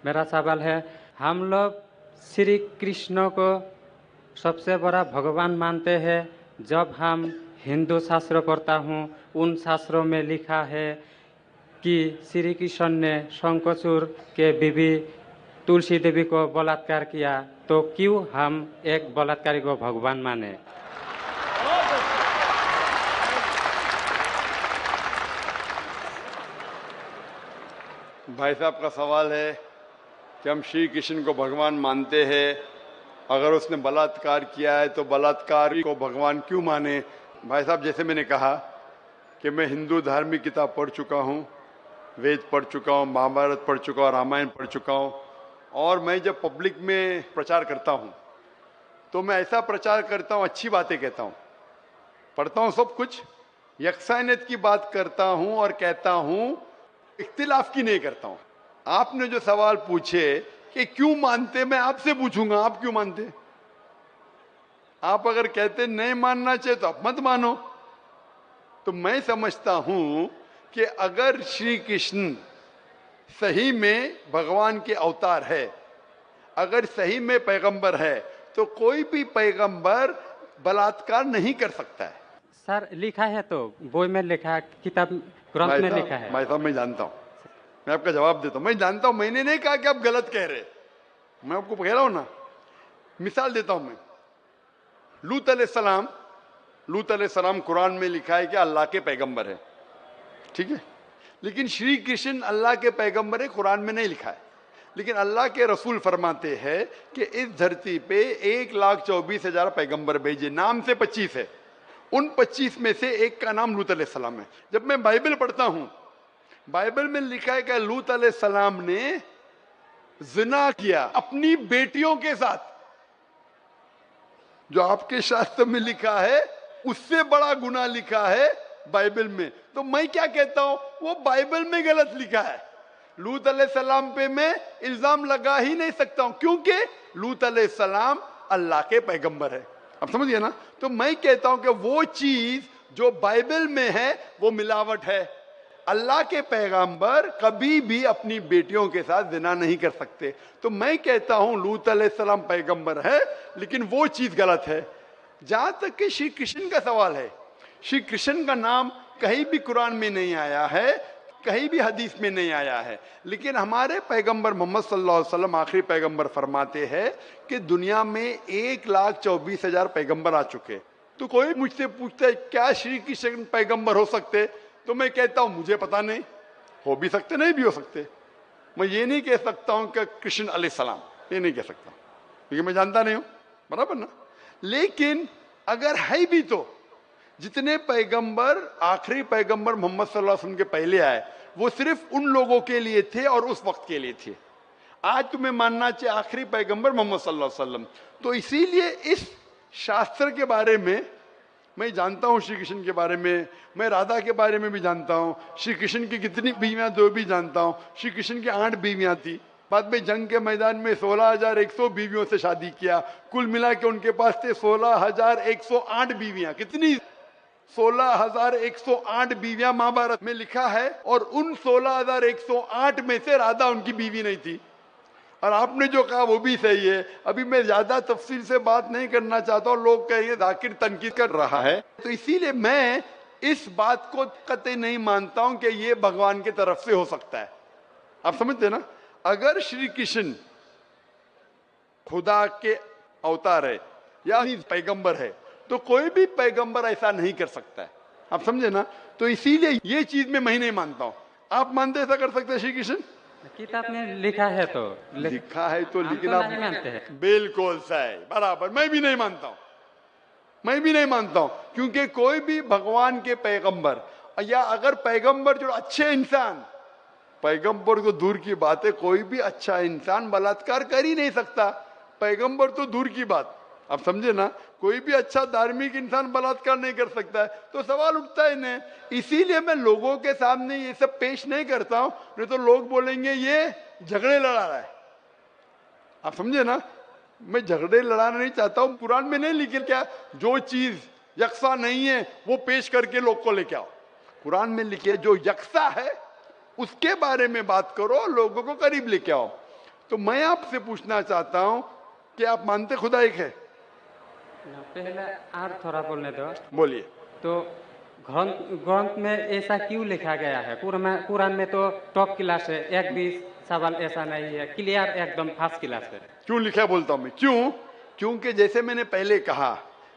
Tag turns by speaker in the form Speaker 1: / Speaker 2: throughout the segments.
Speaker 1: मेरा सवाल है, हम लोग श्री कृष्ण को सबसे बड़ा भगवान मानते हैं। जब हम हिंदू शास्त्र पढ़ता हूँ, उन शास्त्रों में लिखा है कि श्री कृष्ण ने शंखचूड़ के बीवी तुलसी देवी को बलात्कार किया, तो क्यों हम एक बलात्कारी को भगवान माने?
Speaker 2: भाई साहब का सवाल है कि हम श्री कृष्ण को भगवान मानते हैं, अगर उसने बलात्कार किया है तो बलात्कारी को भगवान क्यों माने। भाई साहब, जैसे मैंने कहा कि मैं हिंदू धार्मिक किताब पढ़ चुका हूँ, वेद पढ़ चुका हूँ, महाभारत पढ़ चुका हूँ, रामायण पढ़ चुका हूँ। और मैं जब पब्लिक में प्रचार करता हूँ तो मैं ऐसा प्रचार करता हूँ, अच्छी बातें कहता हूँ, पढ़ता हूँ सब कुछ, यकसानियत की बात करता हूँ और कहता हूँ, इख्तिलाफ की नहीं करता हूँ। आपने जो सवाल पूछे कि क्यों मानते, मैं आपसे पूछूंगा आप क्यों मानते। आप अगर कहते नहीं मानना चाहिए तो आप मत मानो। तो मैं समझता हूं कि अगर श्री कृष्ण सही में भगवान के अवतार है, अगर सही में पैगंबर है, तो कोई भी पैगंबर बलात्कार नहीं कर सकता है।
Speaker 1: सर, लिखा है तो बोई में लिखा है, किताब ग्रंथ में लिखा है।
Speaker 2: भाई साहब, मैं जानता हूं, मैं आपका जवाब देता हूं, मैं जानता हूं, मैंने नहीं कहा कि आप गलत कह रहे, मैं आपको कह रहा हूं ना। मिसाल देता हूं मैं, लूत अलैहिस्सलाम कुरान में लिखा है कि अल्लाह के पैगंबर है, ठीक है। लेकिन श्री कृष्ण अल्लाह के पैगंबर है, कुरान में नहीं लिखा है। लेकिन अल्लाह के रसूल फरमाते हैं कि इस धरती पे 1,24,000 पैगंबर भेजे, नाम से 25 है। उन 25 में से एक का नाम लूत अलैहिस्सलाम है। जब मैं बाइबल पढ़ता हूं, बाइबल में लिखा है कि लूत अलैहिस्सलाम ने जिना किया अपनी बेटियों के साथ। जो आपके शास्त्र में लिखा है उससे बड़ा गुनाह लिखा है बाइबल में। तो मैं क्या कहता हूं, वो बाइबल में गलत लिखा है। लूत अलैहिस्सलाम पे मैं इल्जाम लगा ही नहीं सकता हूं, क्योंकि लूत अलैहिस्सलाम अल्लाह के पैगंबर है। अब समझिए ना। तो मैं कहता हूं कि वो चीज जो बाइबल में है वो मिलावट है। अल्लाह के पैगंबर कभी भी अपनी बेटियों के साथ जिना नहीं कर सकते। तो मैं कहता हूं लूत अलैहिस्सलाम पैगंबर है, लेकिन वो चीज गलत है। जहां तक कि श्री कृष्ण का सवाल है, श्री कृष्ण का नाम कहीं भी कुरान में नहीं आया है, कहीं भी हदीस में नहीं आया है। लेकिन हमारे पैगंबर मोहम्मद सल्लल्लाहु अलैहि वसल्लम आखिरी पैगंबर फरमाते हैं कि दुनिया में 1,24,000 पैगंबर आ चुके। तो कोई मुझसे पूछता है क्या श्री कृष्ण पैगंबर हो सकते, तो मैं कहता हूं मुझे पता नहीं, हो भी सकते नहीं भी हो सकते। मैं ये नहीं कह सकता हूं कि कृष्ण अलैहिस्सलाम, ये नहीं कह सकता क्योंकि मैं जानता नहीं हूं, बराबर ना। लेकिन अगर है भी तो जितने पैगंबर आखिरी पैगंबर मोहम्मद सल्लल्लाहु अलैहि वसल्लम के पहले आए वो सिर्फ उन लोगों के लिए थे और उस वक्त के लिए थे। आज तुम्हें मानना चाहिए आखिरी पैगंबर मोहम्मद सल्लल्लाहु अलैहि वसल्लम। तो इसीलिए इस शास्त्र के बारे में मैं जानता हूं, श्री कृष्ण के बारे में, मैं राधा के बारे में भी जानता हूं, श्री कृष्ण की कितनी बीवियां दो भी जानता हूं। श्री कृष्ण की 8 बीवियां थी, बाद में जंग के मैदान में 16,100 बीवियों से शादी किया। कुल मिला के उनके पास थे 16,108 बीवियां। कितनी? 16,108 बीवियां महाभारत में लिखा है। और उन 16,108 में से राधा उनकी बीवी नहीं थी। और आपने जो कहा वो भी सही है। अभी मैं ज्यादा तफसील से बात नहीं करना चाहता हूं, लोग कहेंगे जाकिर तनकीद कर रहा है। तो इसीलिए मैं इस बात को कतई नहीं मानता हूं कि ये भगवान की तरफ से हो सकता है। आप समझते ना। अगर श्री कृष्ण खुदा के अवतार है या पैगंबर है तो कोई भी पैगंबर ऐसा नहीं कर सकता है। आप समझे ना। तो इसीलिए ये चीज मैं नहीं मानता हूं। आप मानते ऐसा कर सकते हैं श्री कृष्ण?
Speaker 1: किताब में लिखा है तो
Speaker 2: लिखा है तो, लेकिन
Speaker 1: तो
Speaker 2: आप
Speaker 1: नहीं मानते हैं।
Speaker 2: बिल्कुल सही, बराबर। मैं भी नहीं मानता हूं, मैं भी नहीं मानता हूं, क्योंकि कोई भी भगवान के पैगंबर या अगर पैगंबर जो अच्छे इंसान, पैगंबर तो दूर की बात है, कोई भी अच्छा इंसान बलात्कार कर ही नहीं सकता। पैगंबर तो दूर की बात, आप समझे ना। कोई भी अच्छा धार्मिक इंसान बलात्कार नहीं कर सकता है। तो सवाल उठता ही नहीं। इसीलिए मैं लोगों के सामने ये सब पेश नहीं करता हूं, नहीं तो लोग बोलेंगे ये झगड़े लड़ा रहा है। आप समझे ना। मैं झगड़े लड़ाना नहीं चाहता हूं। कुरान में नहीं लिखे क्या, जो चीज यकसा नहीं है वो पेश करके लोग को लेके आओ। कुरान में लिखे जो यकसा है उसके बारे में बात करो, लोगों को करीब लेके आओ। तो मैं आपसे पूछना चाहता हूं कि आप मानते खुदा एक है?
Speaker 1: पहले और थोड़ा बोलने दो।
Speaker 2: बोलिए।
Speaker 1: तो ग्रंथ ग्रंथ में ऐसा क्यों लिखा गया है? कुरान में तो टॉप क्लास है, एक भी सवाल ऐसा नहीं है, क्लियर एकदम फर्स्ट क्लास है।
Speaker 2: क्यों लिखा बोलता हूं मैं, क्यों? क्योंकि जैसे मैंने पहले कहा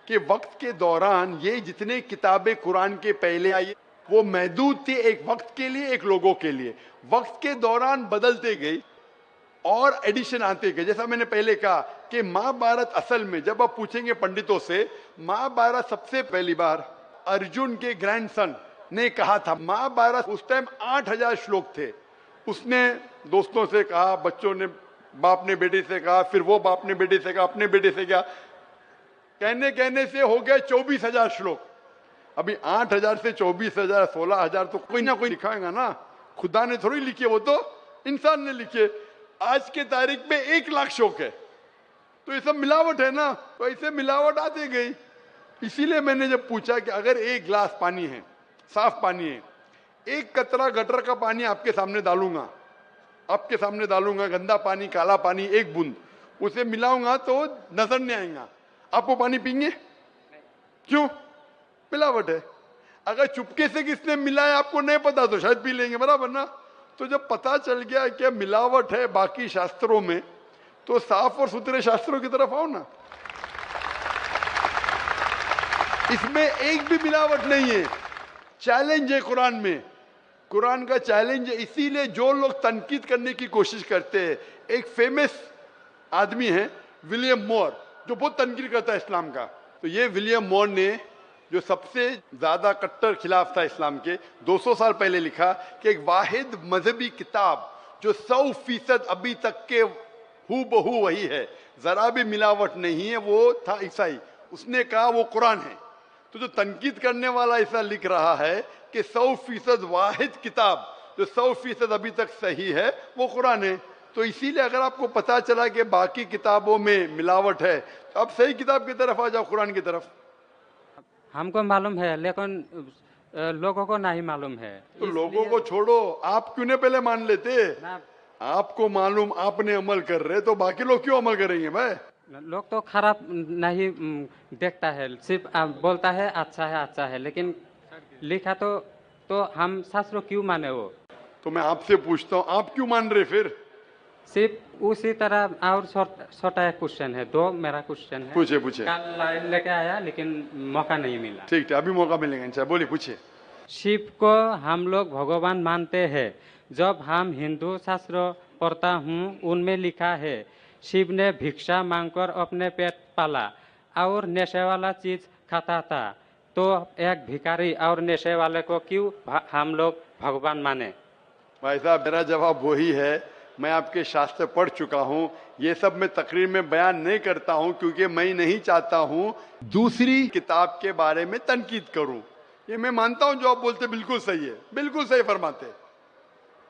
Speaker 2: कि वक्त के दौरान ये जितने किताबें कुरान के पहले आई वो महदूद थी, एक वक्त के लिए, एक लोगों के लिए। वक्त के दौरान बदलते गई और एडिशन आते गए। जैसा मैंने पहले कहा कि महाभारत असल में जब आप पूछेंगे पंडितों से, महाभारत सबसे पहली बार अर्जुन के ग्रैंडसन ने कहा था। महाभारत उस टाइम 8000 श्लोक थे। उसने दोस्तों से कहा, बच्चों ने बाप ने बेटे से कहा, फिर वो बाप ने बेटे से कहा, अपने बेटे से कहा, कहने कहने से हो गए 24,000 श्लोक। अभी 8000 से 24,000 16,000 तो कोई ना कोई लिखाएगा ना, खुदा ने थोड़ी लिखे, वो तो इंसान ने लिखे। आज के तारीख में 1 लाख श्लोक है, तो ये सब मिलावट है ना, तो ऐसे मिलावट आती गई। इसीलिए मैंने जब पूछा कि अगर 1 गिलास पानी है, साफ पानी है, 1 कतरा गटर का पानी आपके सामने डालूंगा, आपके सामने डालूंगा, गंदा पानी, काला पानी, 1 बूंद उसे मिलाऊंगा तो नजर नहीं आएगा, आपको पानी पीएंगे? क्यों? मिलावट है। अगर चुपके से किसने मिलाया आपको नहीं पता तो शायद पी लेंगे, बराबर ना? तो जब पता चल गया कि मिलावट है बाकी शास्त्रों में, तो साफ और सुथरे शास्त्रों की तरफ आओ ना। इसमें एक भी मिलावट नहीं है। चैलेंज है कुरान में, कुरान का चैलेंज है। इसीलिए जो लोग तनकीद करने की कोशिश करते हैं, एक फेमस आदमी है विलियम मोर, जो बहुत तनकीद करता है इस्लाम का। तो ये विलियम मोर ने, जो सबसे ज्यादा कट्टर खिलाफ था इस्लाम के, 200 साल पहले लिखा कि एक वाहिद मजहबी किताब जो 100% अभी तक के हूबहू वही है, जरा भी मिलावट नहीं है, वो था ईसाई। उसने कहा वो कुरान है। तो जो तनकीद करने वाला ऐसा लिख रहा है कि 100% वाहिद किताब जो 100% अभी तक सही है वो कुरान है। तो इसीलिए अगर आपको पता चला कि बाकी किताबों में मिलावट है, तो आप सही किताब की तरफ आ जाओ, कुरान की तरफ।
Speaker 1: हमको मालूम है, लेकिन लोगों को नहीं मालूम है।
Speaker 2: तो लोगों को छोड़ो, आप क्यों नहीं पहले मान लेते? आपको मालूम, आपने अमल कर रहे, तो बाकी लोग क्यों अमल करेंगे भाई?
Speaker 1: लोग तो खराब नहीं देखता है, सिर्फ बोलता है अच्छा है, लेकिन लिखा तो हम शास्त्र क्यों माने वो?
Speaker 2: तो मैं आपसे पूछता हूँ, आप क्यों मान रहे फिर?
Speaker 1: सिर्फ उसी तरह। और छोटा एक क्वेश्चन है, 2 मेरा क्वेश्चन है।
Speaker 2: पूछे।
Speaker 1: कल लाइन लेके आया लेकिन मौका नहीं मिला।
Speaker 2: ठीक है, अभी मौका मिलेगा इंशाल्लाह। बोलिए, पूछिए।
Speaker 1: शिव को हम लोग भगवान मानते हैं। जब हम हिंदू शास्त्र पढ़ता हूँ, उनमें लिखा है शिव ने भिक्षा मांगकर अपने पेट पाला और नशे वाला चीज खाता था। तो एक भिखारी और नशे वाले को क्यों हम लोग भगवान माने?
Speaker 2: भाई साहब, मेरा जवाब वही है। मैं आपके शास्त्र पढ़ चुका हूँ। ये सब मैं तकरीर में बयान नहीं करता हूँ, क्योंकि मैं नहीं चाहता हूँ दूसरी किताब के बारे में तनकीद करूँ। ये मैं मानता हूँ जो आप बोलते बिल्कुल सही है, बिल्कुल सही फरमाते,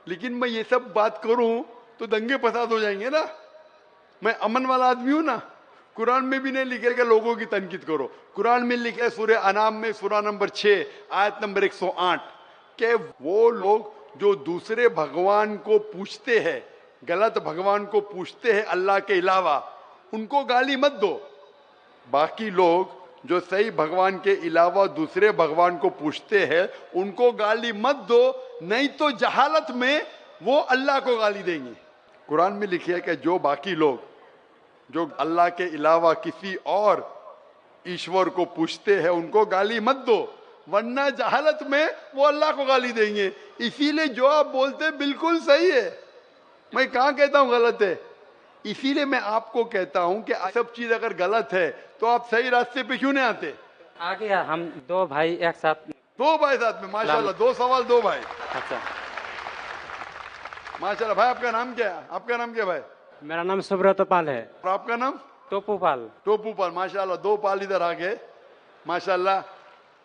Speaker 2: लेकिन मैं ये सब बात करूँ तो दंगे फसाद हो जाएंगे ना। मैं अमन वाला आदमी हूँ ना। कुरान में भी नहीं लिखे कि लोगों की तनकीद करो। कुरान में लिखे सूरह अनाम में सूरह नंबर 6 आयत नंबर 108 के वो लोग जो दूसरे भगवान को पूछते हैं, गलत भगवान को पूछते हैं अल्लाह के अलावा, उनको गाली मत दो। बाकी लोग जो सही भगवान के अलावा दूसरे भगवान को पूछते हैं उनको गाली मत दो, नहीं तो जहालत में वो अल्लाह को गाली देंगे। कुरान में लिखा है कि जो बाकी लोग जो अल्लाह के अलावा किसी और ईश्वर को पूछते हैं उनको गाली मत दो, वरना जहालत में वो अल्लाह को गाली देंगे। इसीलिए जो आप बोलते बिल्कुल सही है, मैं कहाँ कहता हूँ गलत है। इसीलिए मैं आपको कहता हूँ कि सब चीज अगर गलत है तो आप सही रास्ते पे क्यों नहीं आते?
Speaker 1: आ गया, हम 2 भाई एक साथ।
Speaker 2: 2 भाई साथ में, माशाल्लाह, 2 सवाल 2 भाई।
Speaker 1: अच्छा,
Speaker 2: माशाल्लाह। भाई आपका नाम क्या है? आपका नाम क्या भाई?
Speaker 1: मेरा नाम सुब्रत पाल है।
Speaker 2: और आपका नाम?
Speaker 1: टोपू पाल।
Speaker 2: टोपू पाल, माशाल्लाह। 2 पाल इधर आ गए, माशाल्लाह।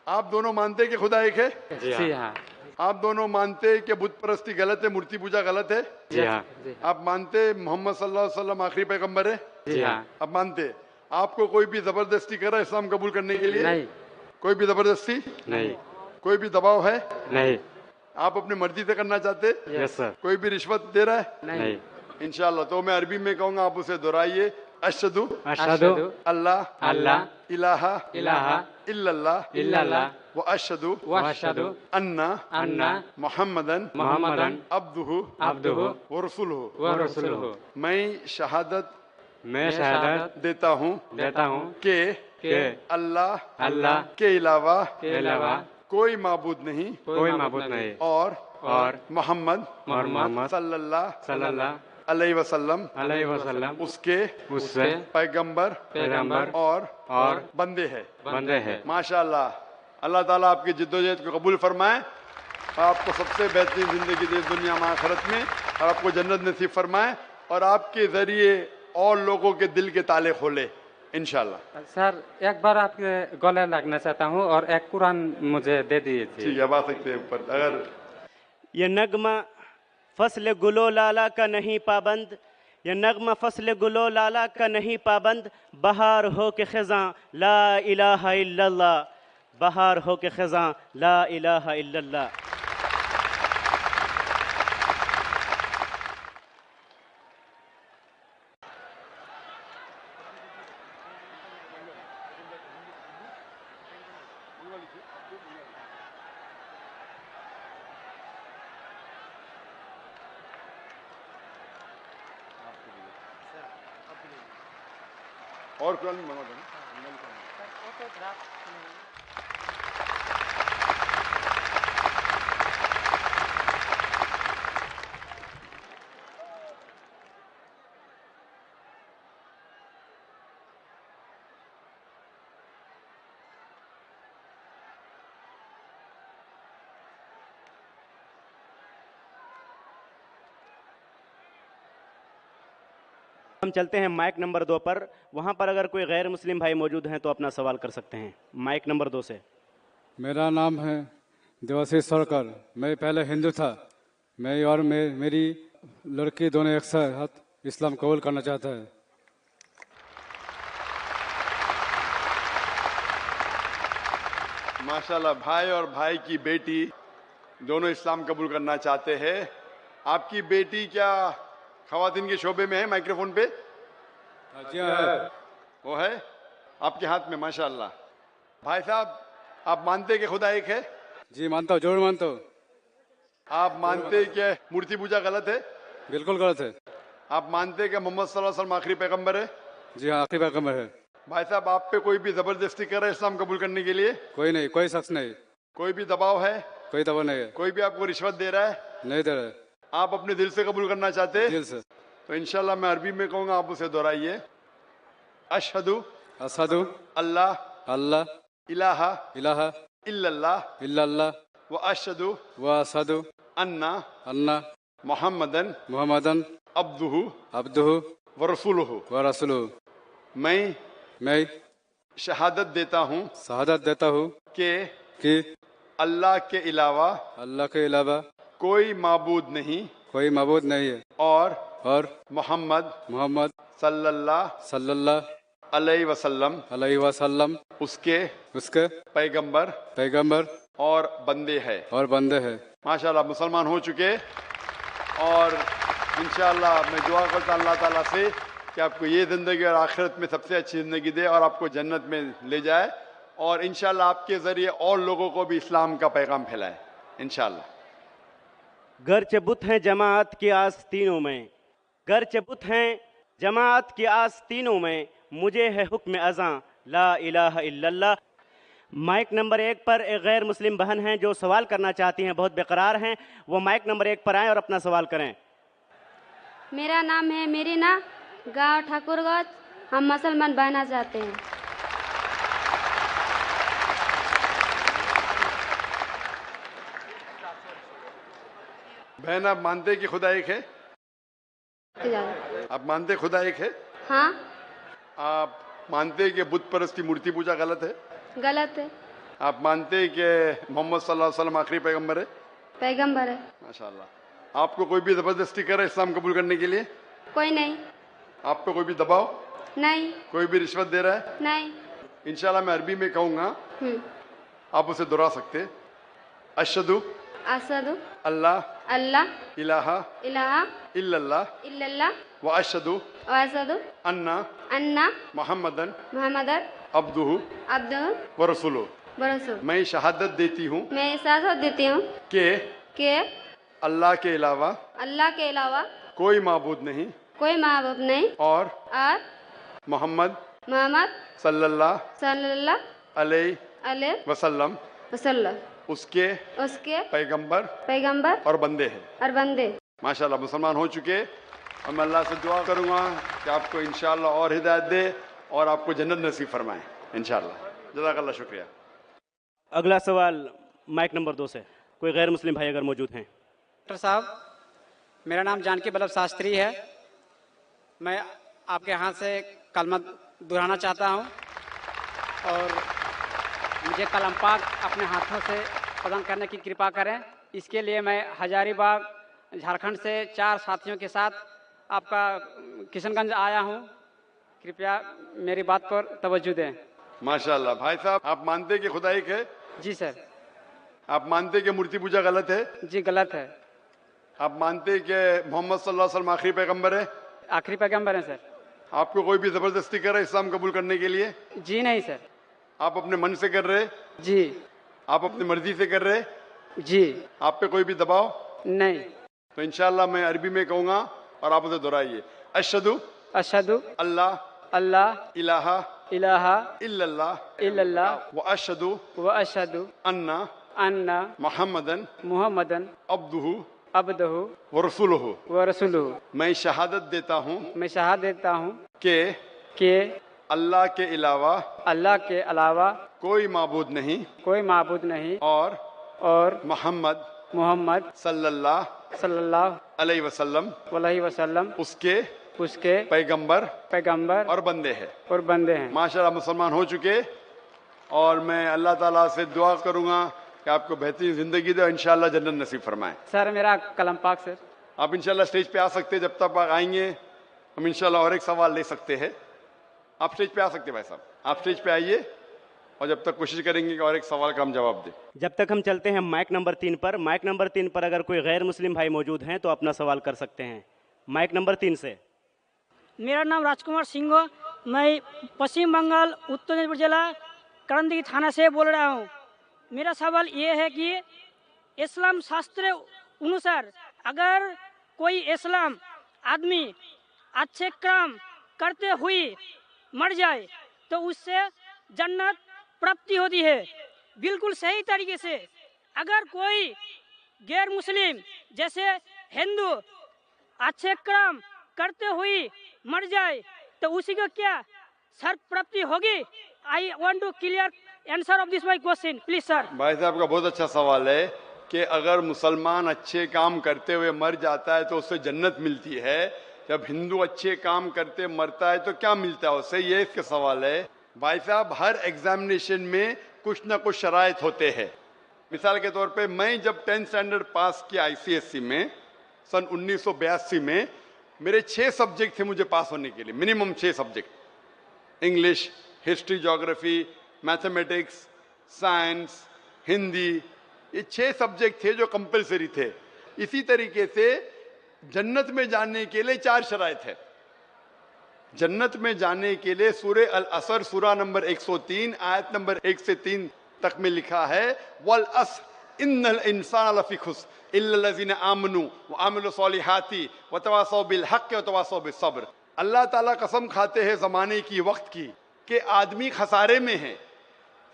Speaker 2: आप दोनों मानते हैं कि खुदा एक है?
Speaker 1: जी हाँ।
Speaker 2: आप दोनों मानते हैं कि बुत परस्ती गलत है, मूर्ति पूजा गलत है?
Speaker 1: जी हाँ।
Speaker 2: आप मानते हैं मोहम्मद सल्लल्लाहु अलैहि वसल्लम आखिरी पैगंबर है?
Speaker 1: जी हाँ।
Speaker 2: आप मानते हैं? आपको कोई भी जबरदस्ती कर रहा है इस्लाम कबूल करने के लिए?
Speaker 1: नहीं।
Speaker 2: कोई भी जबरदस्ती
Speaker 1: नहीं।
Speaker 2: कोई भी दबाव है?
Speaker 1: नहीं।
Speaker 2: आप अपनी मर्जी से करना चाहते?
Speaker 1: Yes sir.
Speaker 2: कोई भी रिश्वत दे रहा है?
Speaker 1: नहीं।
Speaker 2: इंशाल्लाह। तो मैं अरबी में कहूंगा, आप उसे दोहराइए। अशहदु
Speaker 1: अशहदु
Speaker 2: अल्लाह
Speaker 1: अल्लाह
Speaker 2: इलाहा
Speaker 1: इलाहा
Speaker 2: इल्लल्लाह
Speaker 1: इल्लल्लाह
Speaker 2: व अशहदु
Speaker 1: व अशहदु
Speaker 2: अन्ना
Speaker 1: अन्ना
Speaker 2: मुहम्मदन
Speaker 1: मुहम्मदन
Speaker 2: अब्दुहु
Speaker 1: अब्दुहु
Speaker 2: व रसूलुहु।
Speaker 1: व रसूलुहु।
Speaker 2: मैं शहादत
Speaker 1: मैं शहादत
Speaker 2: देता हूँ
Speaker 1: देता हूँ
Speaker 2: कि
Speaker 1: कि
Speaker 2: अल्लाह
Speaker 1: अल्लाह
Speaker 2: के अलावा
Speaker 1: के अलावा
Speaker 2: कोई माबूद नहीं
Speaker 1: कोई माबूद नहीं
Speaker 2: और
Speaker 1: और
Speaker 2: मोहम्मद
Speaker 1: मोहम्मद
Speaker 2: सल्लल्लाहु
Speaker 1: सल्लल्लाहु
Speaker 2: अलैहि वसल्लम
Speaker 1: अलैहि वसल्लम
Speaker 2: उसके
Speaker 1: उससे
Speaker 2: पैगंबर
Speaker 1: पैगंबर
Speaker 2: और बंदे हैं।
Speaker 1: बंदे हैं।
Speaker 2: माशाल्लाह। अल्लाह ताला आपकी जिद्दोजहद को कबूल फरमाए और आपको सबसे बेहतरीन जिंदगी दे दुनिया में आखिरत में, और आपको जन्नत नसीब फरमाए और आपके जरिए और लोगों के दिल के ताले खोले इंशाल्लाह।
Speaker 1: सर एक बार आपके गले लगना चाहता हूँ और एक कुरान मुझे दे दीजिए।
Speaker 2: ठीक है, अब आ सकते हैं ऊपर। अगर
Speaker 3: ये नगमा फसल गुलो लाला का नहीं पाबंद, ये नगमा फसल गुलो लाला का नहीं पाबंद, बहार हो के ख़ज़ां ला इलाहा इल्लल्लाह, बहार हो के ख़ज़ां ला इलाहा इल्लल्लाह।
Speaker 2: और कुरान में मंगा दो।
Speaker 3: हम चलते हैं माइक नंबर 2 पर। वहाँ पर अगर कोई गैर मुस्लिम भाई मौजूद हैं तो अपना सवाल कर सकते हैं माइक नंबर 2 से।
Speaker 4: मेरा नाम है देवाशीष सरकार। मैं पहले हिंदू था। मैं और मेरी लड़की दोनों एक साथ इस्लाम कबूल करना चाहता है।
Speaker 2: माशाल्लाह, भाई और भाई की बेटी दोनों इस्लाम कबूल करना चाहते हैं। आपकी बेटी क्या खवातीन के शोबे में है? माइक्रोफोन पे
Speaker 4: जी है।
Speaker 2: वो है आपके हाथ में। माशाल्लाह। भाई साहब, आप मानते हैं कि खुदा एक है?
Speaker 4: जी मानता हूँ, जरूर मानता हूँ।
Speaker 2: आप मानते हैं कि मूर्ति पूजा गलत है?
Speaker 4: बिल्कुल गलत है।
Speaker 2: आप मानते हैं कि मोहम्मद सल्लल्लाहु अलैहि वसल्लम आखिरी पैगंबर है?
Speaker 4: जी हाँ, आखिरी पैगंबर है।
Speaker 2: भाई साहब, आप पे कोई भी जबरदस्ती कर रहा है इस्लाम कबूल करने के लिए?
Speaker 4: कोई नहीं, कोई शख्स नहीं,
Speaker 2: कोई भी दबाव है?
Speaker 4: कोई दबाव नहीं है।
Speaker 2: कोई भी आपको रिश्वत दे रहा है?
Speaker 4: नहीं दे रहे।
Speaker 2: आप अपने दिल से कबूल करना चाहते हैं?
Speaker 4: दिल से।
Speaker 2: तो इंशाल्लाह मैं अरबी में कहूंगा, आप उसे दोहराइए। अशहदु
Speaker 4: अशहदु
Speaker 2: अल्लाह
Speaker 4: अल्लाह
Speaker 2: इलाहा
Speaker 4: इलाहा
Speaker 2: इल्लल्लाह
Speaker 4: इल्लल्लाह
Speaker 2: व अशहदु
Speaker 4: व अशहदु
Speaker 2: अन्ना
Speaker 4: अन्ना
Speaker 2: मुहम्मदन
Speaker 4: मुहम्मदन
Speaker 2: अब्दुहु
Speaker 4: अब्दुहु
Speaker 2: व रसूलुहु।
Speaker 4: व रसूलुहु।
Speaker 2: मैं शहादत देता हूँ
Speaker 4: शहादत देता हूँ कि
Speaker 2: अल्लाह के अलावा
Speaker 4: अल्लाह के अलावा
Speaker 2: कोई माबूद नहीं
Speaker 4: कोई माबूद नहीं है
Speaker 2: और मोहम्मद सल्लल्लाहु अलैहि वसल्लम उसके पैगंबर और बंदे हैं। माशाल्लाह, मुसलमान हो चुके। और इंशाल्लाह मैं दुआ करता अल्लाह ताला से कि आपको ये ज़िंदगी और आखिरत में सबसे अच्छी ज़िंदगी दे और आपको जन्नत में ले जाए, और इंशाल्लाह आपके ज़रिए और लोगों को भी इस्लाम का पैगाम फैलाए इंशाल्लाह।
Speaker 3: गर्चे बुत हैं जमात की आस्तीनों में, गर्चे बुत हैं जमात की आस्तीनों में, मुझे है हुक्म अज़ां ला इलाहा इल्लल्लाह। माइक नंबर 1 पर एक गैर मुस्लिम बहन हैं जो सवाल करना चाहती हैं, बहुत बेकरार हैं। वो माइक नंबर 1 पर आएँ और अपना सवाल करें।
Speaker 5: मेरा नाम है मेरीना, गांव ठाकुरगंज। हम मुसलमान बनना चाहते हैं।
Speaker 2: बहन, आप मानते हैं कि खुदा एक है? आप मानते हैं खुदा एक है?
Speaker 5: हाँ।
Speaker 2: आप मानते हैं कि बुत परस्ती मूर्ति पूजा गलत है?
Speaker 5: गलत है।
Speaker 2: आप मानते हैं कि मोहम्मद सल्लल्लाहु अलैहि वसल्लम आखिरी पैगंबर है?
Speaker 5: पैगंबर है।
Speaker 2: माशाल्लाह। आपको कोई भी जबरदस्ती कर रहा है इस्लाम कबूल करने के लिए?
Speaker 5: कोई नहीं।
Speaker 2: आप पे कोई भी दबाव?
Speaker 5: नहीं।
Speaker 2: कोई भी रिश्वत दे रहा है?
Speaker 5: नहीं।
Speaker 2: इंशाल्लाह मैं अरबी में कहूँगा, आप उसे दोहरा सकते। अशहदु
Speaker 5: अशहदु
Speaker 2: अल्लाह
Speaker 5: अल्लाह
Speaker 2: इलाहा
Speaker 5: इलाहा
Speaker 2: इल्लल्लाह
Speaker 5: इल्लल्लाह
Speaker 2: व अशहदु
Speaker 5: व अशहदु
Speaker 2: अन्ना
Speaker 5: अन्ना
Speaker 2: मुहम्मदन
Speaker 5: मुहम्मदन
Speaker 2: अब्दुहु
Speaker 5: अब्दुहु
Speaker 2: व रसूलुहु।
Speaker 5: व रसूलुहु।
Speaker 2: मैं शहादत देती हूँ
Speaker 5: मैं शहादत देती हूँ
Speaker 2: कि
Speaker 5: कि
Speaker 2: अल्लाह के अलावा
Speaker 5: अल्लाह के अलावा
Speaker 2: कोई माबूद नहीं
Speaker 5: कोई माबूद नहीं
Speaker 2: और
Speaker 5: और
Speaker 2: मोहम्मद
Speaker 5: मोहम्मद
Speaker 2: सल्लल्लाहु
Speaker 5: सल्लल्लाहु
Speaker 2: अलैहि
Speaker 5: अलैहि
Speaker 2: वसल्लम
Speaker 5: वसल्लम
Speaker 2: उसके
Speaker 5: उसके
Speaker 2: पैगंबर
Speaker 5: पैगंबर
Speaker 2: और बंदे हैं।
Speaker 5: और बंदे।
Speaker 2: माशाल्लाह मुसलमान हो चुके। और मैं अल्लाह से दुआ करूंगा कि आपको इंशाल्लाह और हिदायत दे और आपको जन्नत नसीब फरमाए इंशाल्लाह। जज़ाकल्लाह, शुक्रिया।
Speaker 3: अगला सवाल माइक नंबर 2 से कोई गैर मुस्लिम भाई अगर मौजूद हैं।
Speaker 6: डॉक्टर साहब, मेरा नाम जानकी बल्लभ शास्त्री है। मैं आपके यहाँ से कलमा दोहराना चाहता हूँ और मुझे कलम पाक अपने हाथों से प्रदान करने की कृपा करें। इसके लिए मैं हजारीबाग झारखंड से 4 साथियों के साथ आपका किशनगंज आया हूँ। कृपया मेरी बात पर तवज्जो दें।
Speaker 2: माशाल्लाह। भाई साहब, आप मानते हैं कि खुदा एक है?
Speaker 6: जी सर।
Speaker 2: आप मानते हैं कि मूर्ति पूजा गलत है?
Speaker 6: जी गलत है।
Speaker 2: आप मानते हैं कि मोहम्मद सल्लल्लाहु अलैहि वसल्लम आखिरी पैगंबर है?
Speaker 6: आखिरी पैगंबर है सर।
Speaker 2: आपको कोई भी जबरदस्ती कर रहा है इस्लाम कबूल करने के लिए?
Speaker 6: जी नहीं सर।
Speaker 2: आप अपने मन से कर रहे?
Speaker 6: जी।
Speaker 2: आप अपनी मर्जी से कर रहे?
Speaker 6: जी।
Speaker 2: आप पे कोई भी दबाव
Speaker 6: नहीं।
Speaker 2: तो इंशाल्लाह मैं अरबी में कहूंगा और आप उसे दोहराइए। अशहदु
Speaker 6: अशहदु
Speaker 2: अल्लाह
Speaker 6: अल्लाह
Speaker 2: इलाहा
Speaker 6: इलाहा
Speaker 2: इल्लल्लाह
Speaker 6: इल्लल्लाह
Speaker 2: व अशहदु
Speaker 6: व अशहदु
Speaker 2: अन्ना
Speaker 6: अन्ना
Speaker 2: मुहम्मदन
Speaker 6: मुहम्मदन
Speaker 2: अब्दुहु
Speaker 6: अब्दुहु
Speaker 2: व रसूलुहु।
Speaker 6: व रसूलुहु।
Speaker 2: मैं शहादत देता हूँ
Speaker 6: मैं शहादत देता हूँ
Speaker 2: कि
Speaker 6: कि
Speaker 2: अल्लाह के अलावा
Speaker 6: अल्लाह के अलावा
Speaker 2: कोई माबूद नहीं
Speaker 6: कोई माबूद नहीं
Speaker 2: और मोहम्मद
Speaker 6: मोहम्मद
Speaker 2: सल्लल्लाहु अलैहि वसल्लम उसके पैगंबर और बंदे हैं। माशाल्लाह मुसलमान हो चुके। और मैं अल्लाह ताला से दुआ करूंगा कि आपको बेहतरीन जिंदगी दे और इंशाल्लाह जन्नत नसीब फरमाए।
Speaker 6: सर मेरा कलम पाक सर।
Speaker 2: आप इंशाल्लाह स्टेज पे आ सकते हैं। जब तक आप आएंगे हम इंशाल्लाह और एक सवाल ले सकते हैं। आप स्टेज पे आ सकते हैं भाई साहब, आप स्टेज पे आइए और जब तक कोशिश करेंगे कि और एक सवाल का हम जवाब दें।
Speaker 3: जब तक हम चलते हैं माइक नंबर 3 पर। माइक नंबर 3 पर अगर कोई गैर मुस्लिम भाई मौजूद हैं तो अपना सवाल कर सकते हैं। माइक नंबर 3 से।
Speaker 7: मेरा नाम राजकुमार सिंह, मैं पश्चिम बंगाल उत्तर दिनाजपुर जिला करंदी थाना से बोल रहा हूँ। मेरा सवाल ये है कि इस्लाम शास्त्र अनुसार अगर कोई इस्लाम आदमी अच्छे काम करते हुए मर जाए तो उससे जन्नत प्राप्ति होती है, बिल्कुल सही तरीके से। अगर कोई गैर मुस्लिम जैसे हिंदू अच्छे काम करते हुए मर जाए तो उसी को क्या सर्व प्राप्ति होगी? I want to clear answer of this my question please sir.
Speaker 2: भाई साहब का बहुत अच्छा सवाल है कि अगर मुसलमान अच्छे काम करते हुए मर जाता है तो उससे जन्नत मिलती है, जब हिंदू अच्छे काम करते मरता है तो क्या मिलता है उससे, ये इसका सवाल है। भाई साहब, हर एग्जामिनेशन में कुछ ना कुछ शराइत होते हैं। मिसाल के तौर पे मैं जब 10th स्टैंडर्ड पास किया ICSE में सन 1982 में, मेरे 6 सब्जेक्ट थे मुझे पास होने के लिए, minimum 6 subject, English, history, geography, mathematics, science, Hindi, ये 6 सब्जेक्ट थे जो कंपलसरी थे। इसी तरीके से जन्नत में जाने के लिए 4 शराइत है। जन्नत में जाने के लिए सूरे अल असर सूरा नंबर 103 आयत नंबर 1 से 3 तक में लिखा है, वल अस्र इन्नल इंसान लफी खुस्र इल्लल्लज़ीना आमनू व अमिलु सॉलिहाती व तवासौ बिल हक़्क़ि व तवासौ बिस सब्र। अल्लाह ताला कसम खाते हैं ज़माने की, वक्त की, कि आदमी खसारे में है।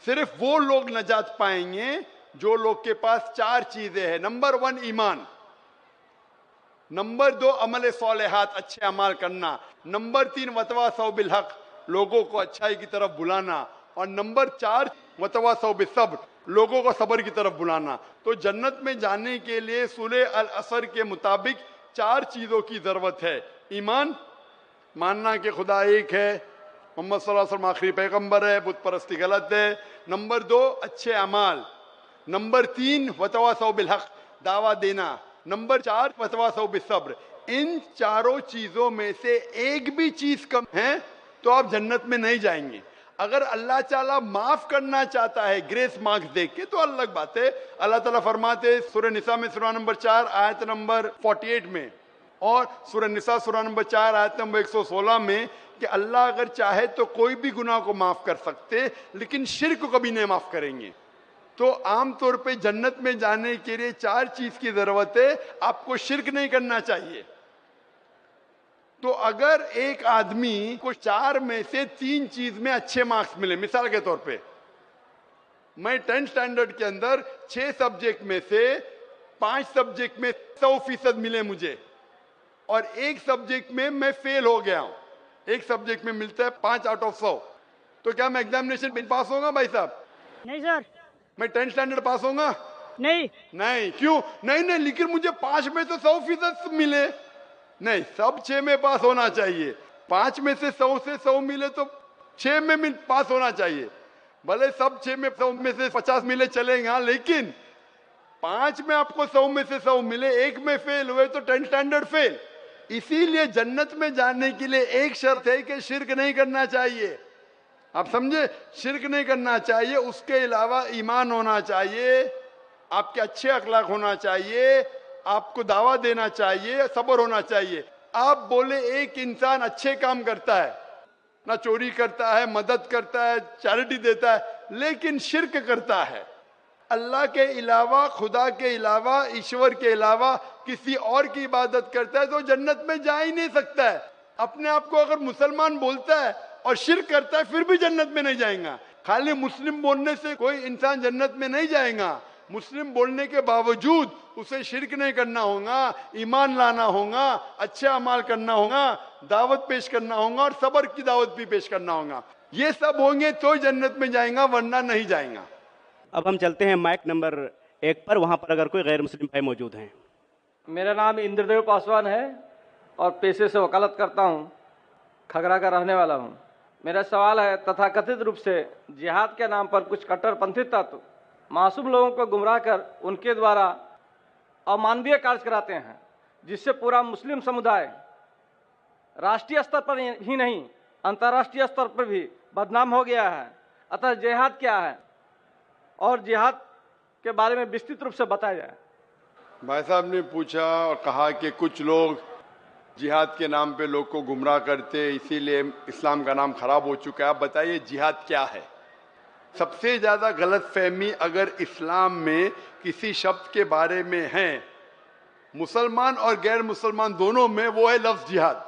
Speaker 2: सिर्फ वो लोग नजात पाएंगे जो लोग के पास 4 चीजें हैं। नंबर 1 ईमान, नंबर 2 अमल सॉलिहात, अच्छे अमाल करना, नंबर 3 वतवासौ बिल हक़, लोगों को अच्छाई की तरफ बुलाना, और नंबर 4 वतवासौ बिस सब्र, लोगों को सब्र की तरफ बुलाना। तो जन्नत में जाने के लिए सूरे अल असर के मुताबिक 4 चीजों की जरूरत है। ईमान, मानना कि खुदा एक है, मोहम्मद सल्लल्लाहु अलैहि वसल्लम आखिरी पैगंबर है, बुत परस्ती गलत है। नंबर 2 अच्छे अमाल, नंबर 3 वतवासौ बिल हक़, दावा देना, नंबर 4 वतवासौ बिस सब्र। इन चारों चीजों में से एक भी चीज कम है तो आप जन्नत में नहीं जाएंगे। अगर अल्लाह ताला माफ करना चाहता है ग्रेस मार्क्स देख के तो अलग बात है। अल्लाह ताला फरमाते सूरह निसा में सूरह नंबर 4 आयत नंबर 48 में और सूरह निसा सूरह नंबर 4 आयत नंबर 116 में कि अल्लाह अगर चाहे तो कोई भी गुनाह को माफ कर सकते, लेकिन शिर्क को कभी नहीं माफ करेंगे। तो आमतौर पे जन्नत में जाने के लिए 4 चीज की जरूरत है। आपको शिर्क नहीं करना चाहिए। तो अगर एक आदमी को 4 में से 3 चीज में अच्छे मार्क्स मिले, मिसाल के तौर पे मैं 10th स्टैंडर्ड के अंदर 6 सब्जेक्ट में से 5 सब्जेक्ट में 100% मिले मुझे और एक सब्जेक्ट में मैं फेल हो गया हूं, एक सब्जेक्ट में मिलता है 5 आउट ऑफ 100, तो क्या मैं एग्जामिनेशन में पास होगा भाई साहब?
Speaker 7: नहीं सर।
Speaker 2: मैं 10th स्टैंडर्ड पास होगा?
Speaker 7: नहीं।
Speaker 2: नहीं। क्यों नहीं? लेकिन मुझे 5 में तो 100% मिले। नहीं, सब 6 में पास होना चाहिए। 5 में से 100 से 100 मिले तो 6 में पास होना चाहिए। भले सब 6 में 100 में से 50 मिले चलेगा, लेकिन 5 में आपको 100 में से 100 मिले, एक में फेल हुए तो 10th स्टैंडर्ड फेल। इसीलिए जन्नत में जाने के लिए एक शर्त है कि शिर्क नहीं करना चाहिए। आप समझे? शिर्क नहीं करना चाहिए। उसके अलावा ईमान होना चाहिए, आपके अच्छे अखलाक होना चाहिए, आपको दावा देना चाहिए, सब्र होना चाहिए। आप बोले एक इंसान अच्छे काम करता है, ना चोरी करता है, मदद करता है, चैरिटी देता है, लेकिन शिर्क करता है, अल्लाह के अलावा, खुदा के अलावा, ईश्वर के अलावा किसी और की इबादत करता है, तो जन्नत में जा ही नहीं सकता है। अपने आप को अगर मुसलमान बोलता है और शिर्क करता है, फिर भी जन्नत में नहीं जाएगा। खाली मुस्लिम बोलने से कोई इंसान जन्नत में नहीं जाएगा। मुस्लिम बोलने के बावजूद उसे शिर्क नहीं करना होगा, ईमान लाना होगा, अच्छे अमाल करना होगा, दावत पेश करना होगा और सब्र की दावत भी पेश करना होगा। ये सब होंगे तो जन्नत में जाएगा, वरना नहीं जाएगा।
Speaker 3: अब हम चलते हैं माइक नंबर 1 पर, वहां पर अगर कोई गैर मुस्लिम भाई मौजूद हैं।
Speaker 8: मेरा नाम इंद्रदेव पासवान है और पेशे से वकालत करता हूं, खगरा का रहने वाला हूं। मेरा सवाल है, तथाकथित रूप से जिहाद के नाम पर कुछ कट्टरपंथी तत्व मासूम लोगों को गुमराह कर उनके द्वारा अमानवीय कार्य कराते हैं, जिससे पूरा मुस्लिम समुदाय राष्ट्रीय स्तर पर ही नहीं अंतर्राष्ट्रीय स्तर पर भी बदनाम हो गया है। अतः जिहाद क्या है और जिहाद के बारे में विस्तृत रूप से बताया जाए।
Speaker 2: भाई साहब ने पूछा और कहा कि कुछ लोग जिहाद के नाम पे लोग को गुमराह करते, इसीलिए इस्लाम का नाम खराब हो चुका है। आप बताइए जिहाद क्या है? सबसे ज्यादा गलतफहमी अगर इस्लाम में किसी शब्द के बारे में है, मुसलमान और गैर मुसलमान दोनों में, वो है लफ्ज जिहाद।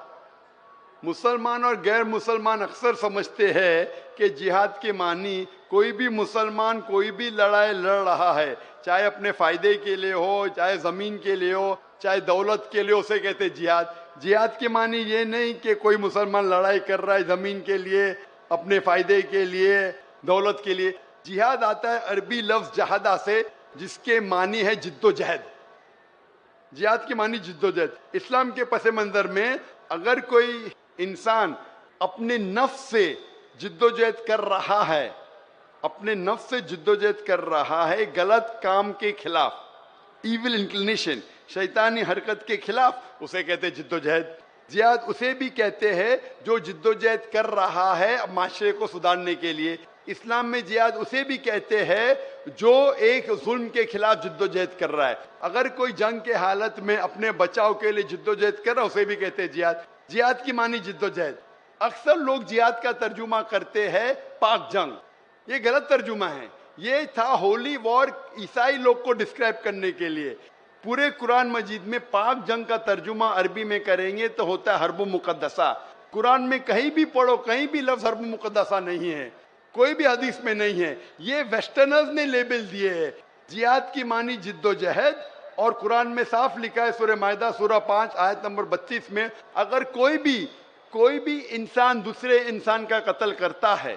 Speaker 2: मुसलमान और गैर मुसलमान अक्सर समझते हैं कि जिहाद के मानी कोई भी मुसलमान कोई भी लड़ाई लड़ रहा है, चाहे अपने फायदे के लिए हो, चाहे जमीन के लिए हो, चाहे दौलत के लिए, उसे कहते हैं जिहाद। जिहाद के मानी ये नहीं कि कोई मुसलमान लड़ाई कर रहा है जमीन के लिए, अपने फायदे के लिए, दौलत के लिए। जिहाद आता है अरबी लफ्ज जहादा से, जिसके मानी है जिद्दोजहद। जिहाद की मानी जिद्दोजहद। इस्लाम के पस मंजर में अगर कोई इंसान अपने नफ्स से जिद्दोजहद कर रहा है, अपने नफ्स से जिद्दोजहद कर रहा है गलत काम के खिलाफ, इविल इंक्लिनेशन, शैतानी हरकत के खिलाफ, उसे कहते हैं जिद्दोजहद। जिहाद उसे भी कहते हैं जो जिद्दोजहद कर रहा है माशरे को सुधारने के लिए। इस्लाम में जिहाद उसे भी कहते हैं जो एक जुल्म के खिलाफ जिद्दोजहद कर रहा है। अगर कोई जंग के हालत में अपने बचाव के लिए जिद्दोजहद कर रहा है, उसे भी कहते हैं जिहाद। जिहाद की मानी जिद्दोजहद। अक्सर लोग जिहाद का तर्जुमा करते हैं पाक जंग, ये गलत तर्जुमा है। ये था होली वॉर ईसाई लोग को डिस्क्राइब करने के लिए। पूरे कुरान मजीद में पाक जंग का तर्जुमा अरबी में करेंगे तो होता है हर्ब मुकद्दसा। कुरान में कहीं भी पढ़ो, कहीं भी लफ्ज हर्ब मुकद्दसा नहीं है, कोई भी हदीस में नहीं है। ये वेस्टर्नर्स ने लेबल दिए है। जिहाद की मानी जिद्दोजहद, और कुरान में साफ लिखा है सूरह मायदा सूरह 5 आयत नंबर 32 में, अगर कोई भी इंसान दूसरे इंसान का कत्ल करता है,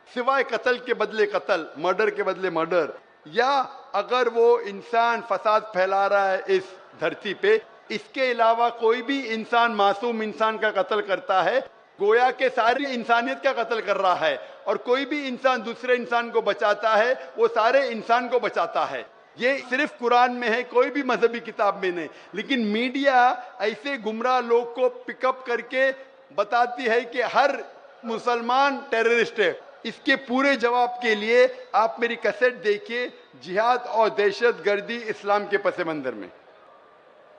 Speaker 2: सिवाय कत्ल के बदले कत्ल, मर्डर के बदले मर्डर, या अगर वो इंसान फसाद फैला रहा है इस धरती पे, इसके अलावा कोई भी इंसान मासूम इंसान का कत्ल करता है, गोया के सारी इंसानियत का कत्ल कर रहा है। और कोई भी इंसान दूसरे इंसान को बचाता है, वो सारे इंसान को बचाता है। ये सिर्फ कुरान में है, कोई भी मजहबी किताब में नहीं। लेकिन मीडिया ऐसे गुमराह लोग को पिकअप करके बताती है कि हर मुसलमान टेररिस्ट है, इसके पूरे जवाब के लिए आप मेरी कैसेट देखिए, जिहाद और दहशतगर्दी इस्लाम के पस मंजर में।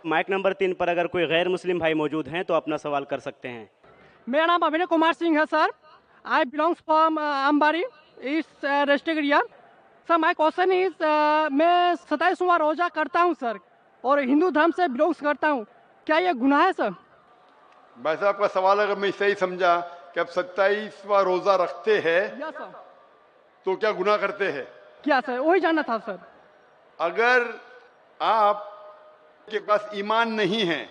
Speaker 3: माइक नंबर 3 पर अगर कोई गैर मुस्लिम भाई मौजूद हैं तो अपना सवाल कर सकते हैं।
Speaker 9: मेरा नाम अभिनय कुमार सिंह है sir. I belongs from Ambari east district area. Sir my question is, मैं 27वां रोजा करता हूं सर और हिंदू धर्म से बिलोंग्स करता हूं, क्या ये गुनाह है सर?
Speaker 2: भाई साहब का सवाल अगर मैं सही समझा कि आप 27वां रोजा रखते हैं
Speaker 9: या सर,
Speaker 2: तो क्या गुनाह करते हैं?
Speaker 9: क्या सर, वही जानना था सर।
Speaker 2: अगर आप के पास ईमान नहीं है,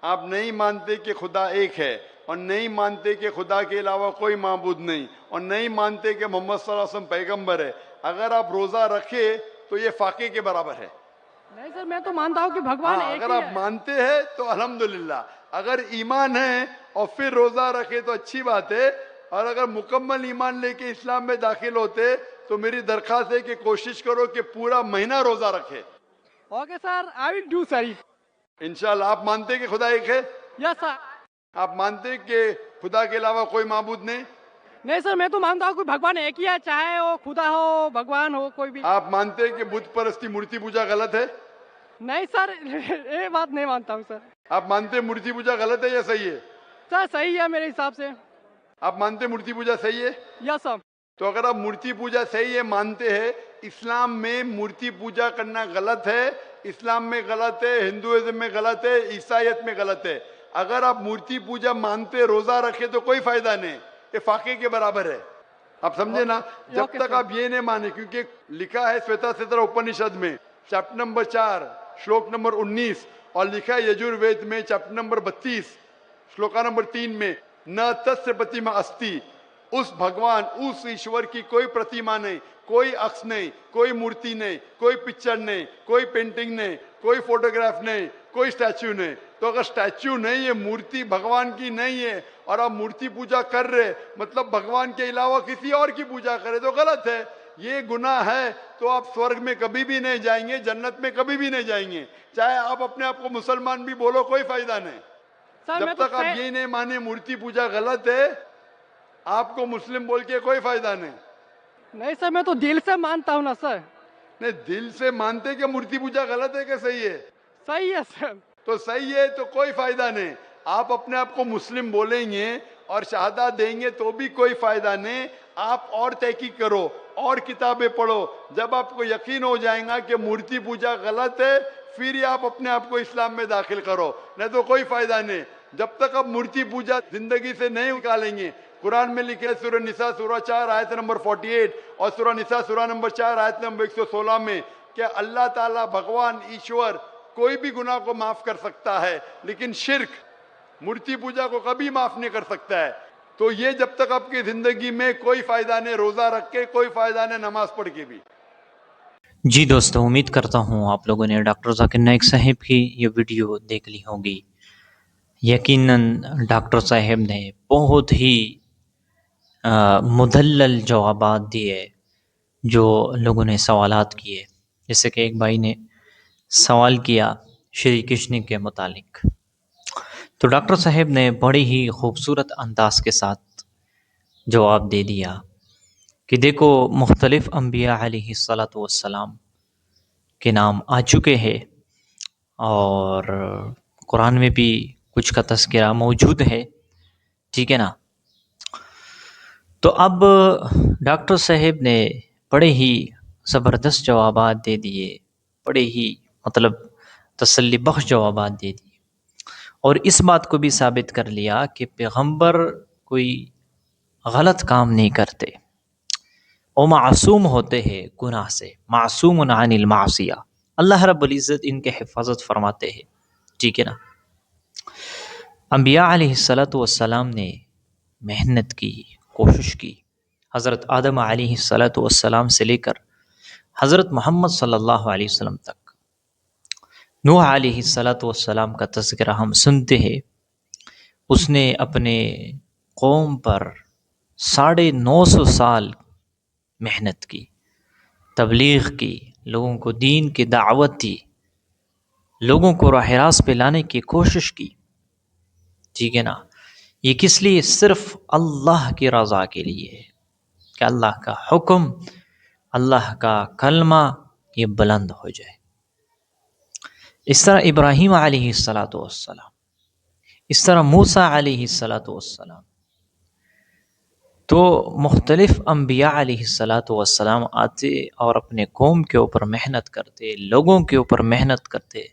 Speaker 2: आप नहीं मानते कि खुदा एक है और नहीं मानते कि खुदा के अलावा कोई माबूद नहीं और नहीं मानते कि मोहम्मद सल्लल्लाहु अलैहि वसल्लम पैगंबर है, अगर आप रोजा रखे तो ये फाके के बराबर है।
Speaker 9: नहीं सर, मैं तो मानता हूँ कि भगवान एक
Speaker 2: अगर
Speaker 9: ही
Speaker 2: आप
Speaker 9: है।
Speaker 2: मानते हैं तो अल्हम्दुलिल्लाह, अगर ईमान है और फिर रोजा रखे तो अच्छी बात है, और अगर मुकम्मल ईमान लेके इस्लाम में दाखिल होते तो मेरी दरख्वास्त है कि कोशिश करो कि पूरा महीना रोजा रखे।
Speaker 9: Okay sir, I will do sir.
Speaker 2: इंशाल्लाह। आप मानते हैं कि खुदा एक है?
Speaker 9: Yes sir.
Speaker 2: आप मानते हैं कि खुदा के अलावा कोई माबूद नहीं?
Speaker 9: नहीं सर, मैं तो मानता हूँ कि भगवान एक ही है, चाहे वो खुदा हो, भगवान हो, कोई भी।
Speaker 2: आप मानते हैं कि बुत परस्ती, मूर्ति पूजा गलत है?
Speaker 9: नहीं सर, ये बात नहीं मानता हूँ सर।
Speaker 2: आप मानते हैं मूर्ति पूजा गलत है या सही है?
Speaker 9: सर सही है मेरे हिसाब से।
Speaker 2: आप मानते हैं मूर्ति पूजा सही है?
Speaker 9: Yes sir.
Speaker 2: तो अगर आप मूर्ति पूजा सही है मानते हैं, इस्लाम में मूर्ति पूजा करना गलत है, इस्लाम में गलत है, हिंदुइज्म में गलत है, ईसाईयत में गलत है। अगर आप मूर्ति पूजा मानते, रोजा रखे तो कोई फायदा नहीं, ये फाके के बराबर है। आप समझे ना? जब तक आप ये नहीं माने, क्योंकि लिखा है श्वेताक्षर उपनिषद में चैप्टर नंबर 4 श्लोक नंबर 19 और लिखा है यजुर्वेद में चैप्टर नंबर 32 श्लोका नंबर 3 में, न तस्य प्रतिमा अस्ति, उस भगवान, उस ईश्वर की कोई प्रतिमा नहीं, कोई अक्ष नहीं, कोई मूर्ति नहीं, कोई पिक्चर नहीं, कोई पेंटिंग नहीं, कोई फोटोग्राफ नहीं, कोई स्टैच्यू नहीं। तो अगर स्टैच्यू नहीं है, मूर्ति भगवान की नहीं है और आप मूर्ति पूजा कर रहे, मतलब भगवान के अलावा किसी और की पूजा करे तो गलत है, ये गुनाह है। तो आप स्वर्ग में कभी भी नहीं जाएंगे, जन्नत में कभी भी नहीं जाएंगे, चाहे आप अपने आप को मुसलमान भी बोलो, कोई फायदा नहीं। जब तक आप ये नहीं माने मूर्ति पूजा गलत है, आपको मुस्लिम बोल के कोई फायदा नहीं।
Speaker 9: नहीं सर, मैं तो दिल से मानता हूँ ना सर।
Speaker 2: नहीं, दिल से मानते कि मूर्ति पूजा गलत है कि सही है?
Speaker 9: सही है सर।
Speaker 2: तो सही है तो कोई फायदा नहीं। आप अपने आप को मुस्लिम बोलेंगे और शहादत देंगे तो भी कोई फायदा नहीं। आप और तहकीक करो और किताबें पढ़ो, जब आपको यकीन हो जाएगा कि मूर्ति पूजा गलत है, फिर ही आप अपने आप को इस्लाम में दाखिल करो, नहीं तो कोई फायदा नहीं। जब तक आप मूर्ति पूजा जिंदगी से नहीं निकालेंगे, कुरान में लिखे सूरह निसा सूरह 4 आयत नंबर 48 और सूरह निसा सूरह नंबर 4 आयत नंबर 116 में कि अल्लाह ताला भगवान ईश्वर कोई भी गुनाह को माफ कर सकता है, लेकिन शिर्क, मूर्ति पूजा को कभी माफ नहीं कर सकता है। तो ये जब तक आपकी जिंदगी में कोई फायदा नहीं, रोजा रख के कोई फायदा नहीं, नमाज पढ़ के भी।
Speaker 10: जी दोस्तों, उम्मीद करता हूँ आप लोगों ने डॉक्टर जाकिर नाइक साहब की ये वीडियो देख ली होगी। यकीनन डॉक्टर साहब ने बहुत ही मुदल्लल जवाबात दिए जो लोगों ने सवालात किए। जैसे कि एक भाई ने सवाल किया श्री कृष्ण के मुतालिक, तो डॉक्टर साहब ने बड़ी ही खूबसूरत अंदाज के साथ जवाब दे दिया कि देखो, मुख्तलिफ़ अम्बिया अलैहिस्सलातु वस्सलाम के नाम आ चुके हैं और कुरान में भी कुछ का तज़किरा मौजूद है, ठीक है ना। तो अब डॉक्टर साहब ने बड़े ही ज़बरदस्त जवाबात दे दिए, बड़े ही मतलब तसल्ली बख्श जवाबात दे दिए और इस बात को भी साबित कर लिया कि पैगंबर कोई गलत काम नहीं करते, वो मासूम होते हैं गुनाह से, मासूमुन अनिल मासिया। अल्लाह रब्बुल इज़्ज़त इनके हिफाजत फरमाते हैं, ठीक है ना। अंबिया अलैहिस्सलातु वस्सलाम ने मेहनत की, कोशिश की, हज़रत आदम अलैहिस्सलातु वस्सलाम से लेकर हज़रत मोहम्मद सल्लल्लाहु अलैहि वसल्लम तक। नूह अलैहिस्सलातु वस्सलाम का तज़किरा हम सुनते हैं, उसने अपने कौम पर 950 साल मेहनत की, तबलीग की, लोगों को दीन की दावत दी, लोगों को राह रास्त पे लाने की कोशिश की, ठीक है ना। ये किस लिए? सिर्फ अल्लाह की रज़ा के लिए, कि अल्लाह का हुक्म, अल्लाह का कलमा ये बुलंद हो जाए। इस तरह इब्राहीम अलैहिस्सलातु वस्सलाम, इस तरह मूसा अलैहिस्सलातु वस्सलाम, तो मुख्तलिफ़ अम्बिया अलैहिस्सलातु वस्सलाम आते और अपने कौम के ऊपर मेहनत करते, लोगों के ऊपर मेहनत करते,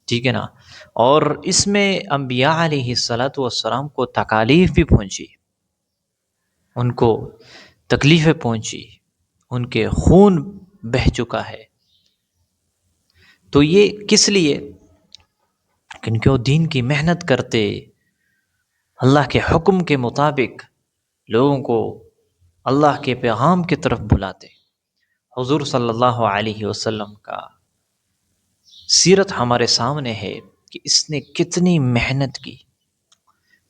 Speaker 10: ठीक है ना। और इसमें अम्बिया अलैहिस्सलातु वस्सलाम को तकालीफ भी पहुँची, उनको तकलीफ़ें पहुँची, उनके खून बह चुका है। तो ये किस लिए? क्योंकि वो दीन की मेहनत करते, अल्लाह के हुक्म के मुताबिक लोगों को अल्लाह के पैगाम की तरफ बुलाते। हुजूर सल्लल्लाहु अलैहि वसल्लम का सीरत हमारे सामने है कि इसने कितनी मेहनत की,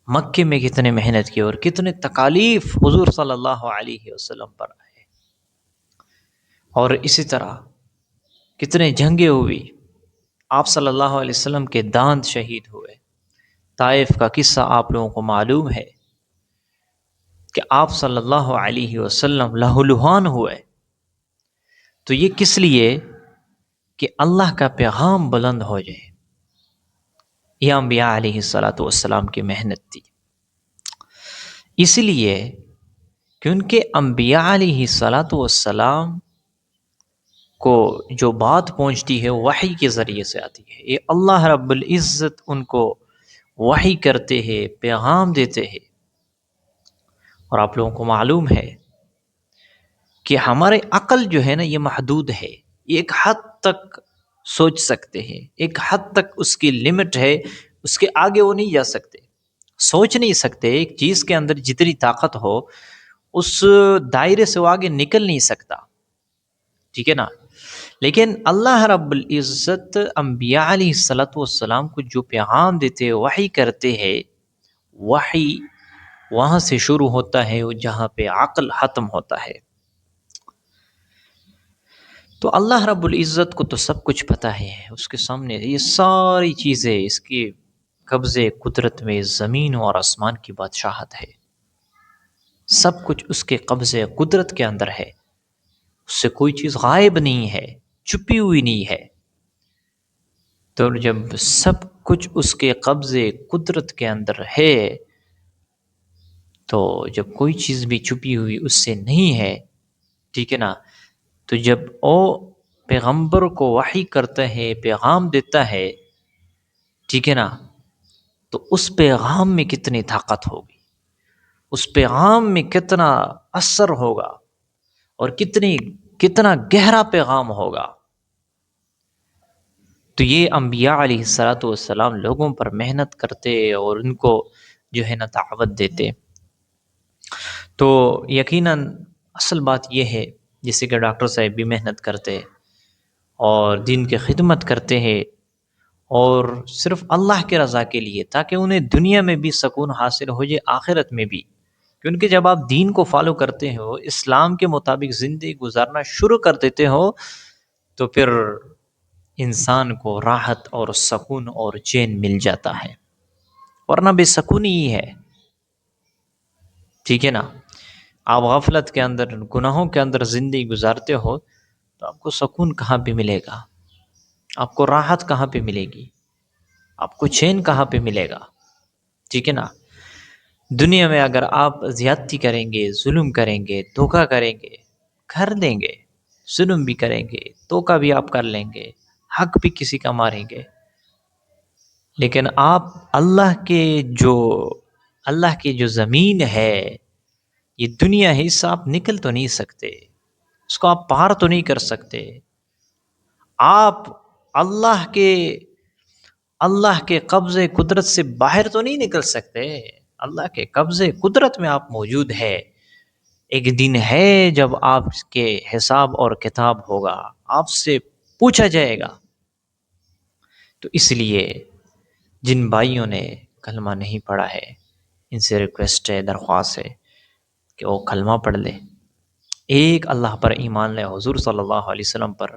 Speaker 10: मक्के में कितने मेहनत की और कितने तकालीफ हुजूर सल्लल्लाहु अलैहि वसल्लम पर आए। और इसी तरह कितने जंगें हुई, आप सल्लल्लाहु अलैहि वसल्लम के दांत शहीद हुए। ताइफ का किस्सा आप लोगों को मालूम है कि आप सल्लल्लाहु अलैहि वसल्लम लहूलुहान हुए। तो ये किस लिए? कि अल्लाह का पैगाम बुलंद हो जाए। ये अम्बिया अलैहिस्सलातु वस्सलाम की मेहनत थी। इसलिए कि उनके अम्बिया अलैहिस्सलातु वस्सलाम को जो बात पहुंचती है वही के ज़रिए से आती है। ये अल्लाह रब्बुल इज़्ज़त उनको वही करते हैं, पैगाम देते हैं। और आप लोगों को मालूम है कि हमारे अक्ल जो है ना ये महदूद है, एक हद तक सोच सकते हैं, एक हद तक उसकी लिमिट है, उसके आगे वो नहीं जा सकते, सोच नहीं सकते। एक चीज़ के अंदर जितनी ताकत हो उस दायरे से वो आगे निकल नहीं सकता, ठीक है ना। लेकिन अल्लाह रब्बुल इज़्ज़त अम्बिया अलैहिस्सलातु वस्सलाम को जो पैगाम देते हैं, वही करते हैं, वही वहाँ से शुरू होता है जहाँ पे अक्ल ख़त्म होता है। तो अल्लाह रब्बुल इज़्ज़त को तो सब कुछ पता है, उसके सामने ये सारी चीज़ें इसके कब्ज़े कुदरत में ज़मीन और आसमान की बादशाहत है, सब कुछ उसके कब्ज़े कुदरत के अंदर है, उससे कोई चीज़ गायब नहीं है, छुपी हुई नहीं है। तो जब सब कुछ उसके कब्ज़े कुदरत के अंदर है, तो जब कोई चीज़ भी छुपी हुई उससे नहीं है, ठीक है ना। तो जब वो पैगंबर को वही करता है, पैगाम देता है, ठीक है ना, तो उस पैगाम में कितनी ताकत होगी, उस पैगाम में कितना असर होगा और कितना गहरा पैगाम होगा। तो ये अम्बिया अलैहिस्सलातु वस्सलाम लोगों पर मेहनत करते और उनको जो है ना दावत देते। तो यकीनन असल बात यह है, जैसे कि डॉक्टर साहब भी मेहनत करते हैं और दीन की खिदमत करते हैं और सिर्फ अल्लाह के रज़ा के लिए, ताकि उन्हें दुनिया में भी सुकून हासिल हो जाए, आखिरत में भी। क्योंकि जब आप दीन को फॉलो करते हो, इस्लाम के मुताबिक ज़िंदगी गुजारना शुरू कर देते हो, तो फिर इंसान को राहत और सुकून और चैन मिल जाता है, वरना बेसुकूनी ही है, ठीक है ना। आप गफलत के अंदर, गुनाहों के अंदर ज़िंदगी गुजारते हो तो आपको सुकून कहाँ पे मिलेगा, आपको राहत कहाँ पे मिलेगी, आपको चैन कहाँ पे मिलेगा, ठीक है ना। दुनिया में अगर आप ज़्यादती करेंगे, जुल्म करेंगे, धोखा करेंगे, कर लेंगे, जुल्म भी करेंगे, धोखा भी आप कर लेंगे, हक भी किसी का मारेंगे, लेकिन आप अल्लाह की जो ज़मीन है, ये दुनिया है, इससे आप निकल तो नहीं सकते, उसको आप पार तो नहीं कर सकते। आप अल्लाह के कब्ज़े कुदरत से बाहर तो नहीं निकल सकते, अल्लाह के कब्ज़े कुदरत में आप मौजूद है। एक दिन है जब आपके हिसाब और किताब होगा, आपसे पूछा जाएगा। तो इसलिए जिन भाइयों ने कलमा नहीं पढ़ा है, इनसे रिक्वेस्ट है, दरख्वास्त है कि वो कलमा पढ़ ले, एक अल्लाह पर ईमान ले, हुजूर सल्लल्लाहु अलैहि वसल्लम पर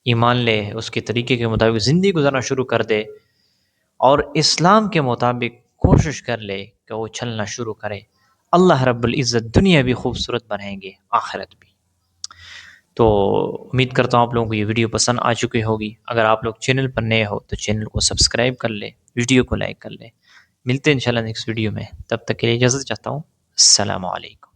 Speaker 10: ईमान ले, उसके तरीके के मुताबिक ज़िंदगी गुजारना शुरू कर दे और इस्लाम के मुताबिक कोशिश कर ले कि वो चलना शुरू करे। अल्लाह रब्बुल इज़्ज़त दुनिया भी खूबसूरत बनाएंगे, आखिरत भी। तो उम्मीद करता हूँ आप लोगों को ये वीडियो पसंद आ चुकी होगी। अगर आप लोग चैनल पर नए हो तो चैनल को सब्सक्राइब कर ले, वीडियो को लाइक कर ले। मिलते हैं इंशाल्लाह नेक्स्ट वीडियो में, तब तक के लिए इजाज़त चाहता हूँ। अस्सलामु अलैकुम।